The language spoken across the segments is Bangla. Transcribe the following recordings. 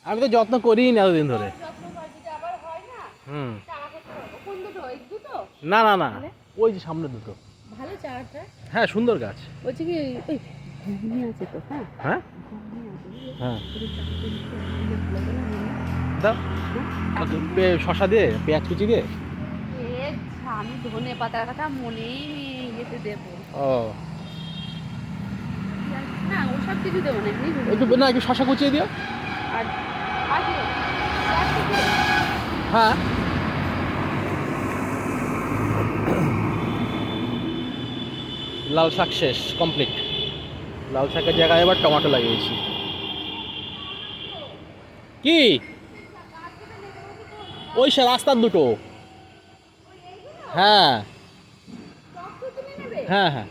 আমি তো যত্ন করিই না এতদিন ধরে। না না না, ওই যে সামনে দুটো ভালো চারাটা। হ্যাঁ সুন্দর গাছ। বলছি কি ওই ঘুগনি আছে তো? হ্যাঁ হ্যাঁ হ্যাঁ শশা দিয়ে পেঁয়াজ কুচি দিয়ে। আমি ধনে পাতার কথা মনেই নেই, ইয়েতে দেবো। ও না ওসব কিছু দেবো না, এমনি একটু না একটু শশা কুচিয়ে দিও। আর হ্যাঁ লাল শাক শেষ কমপ্লিট। লাল শাকের জায়গায় এবার টমেটো লাগিয়েছি। কি ওই সে রাস্তার দুটো। হ্যাঁ হ্যাঁ হ্যাঁ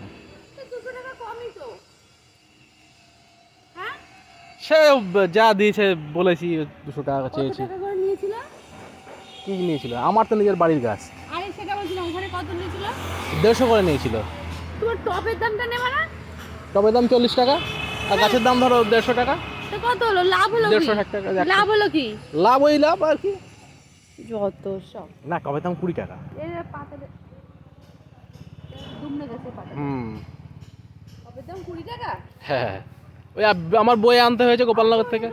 সে যা দিয়েছে বলেছি 200 টাকা চেয়েছি। কি নিয়েছিল? আমার তো নিজের বাড়ির গাছ। আরে সেটা বলছিলাম, ওখানে কত নিয়েছিল? 150 করে নিয়েছিল। তোমার টপের দামটা নেবে না? টবের দাম 40 টাকা আর গাছের দাম ধরো 150 টাকা। তো কত হলো? লাভ হলো কি? 160 টাকা। লাভ হলো কি? লাভ ওই লাভ আর কি। যত সব না টবের দাম 20 টাকা। এই পাতাতে দুমড়ে গেছে পাতা। টপের দাম 20 টাকা? হ্যাঁ ওই আমার বই আনতে হয়েছে গোপালনগর থেকে।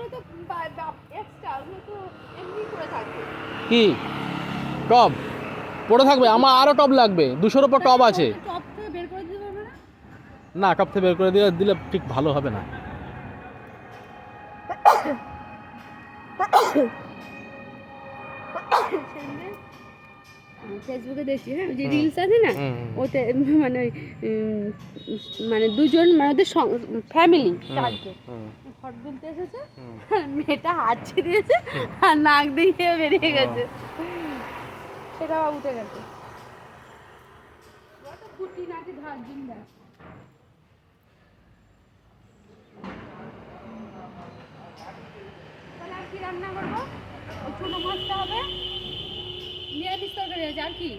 কি টব পড়ে থাকবে? আমার আরো টব লাগবে, 200-র উপর টব আছে। টপ থেকে বের করে দিতে পারবে না? না টব থেকে বের করে দিলে ঠিক ভালো হবে না। ফেসবুকে দেখছি, হ্যাঁ যে রিলস আছে না, ওতে মানে মানে দুজন মানে ওদের ফ্যামিলি চারটে ফটো তুলতে এসেছে, মেয়েটা হাঁচি দিয়েছে আর নাক দিয়ে বেরিয়ে গেছে, সেটা উঠে গেছে। কুটি নাকি ধার দিন দেয়। তাহলে আর কি রান্না করবো? ওই ছোটো মাছটা হবে, নিরামিষ তরকারি আছে আর কি।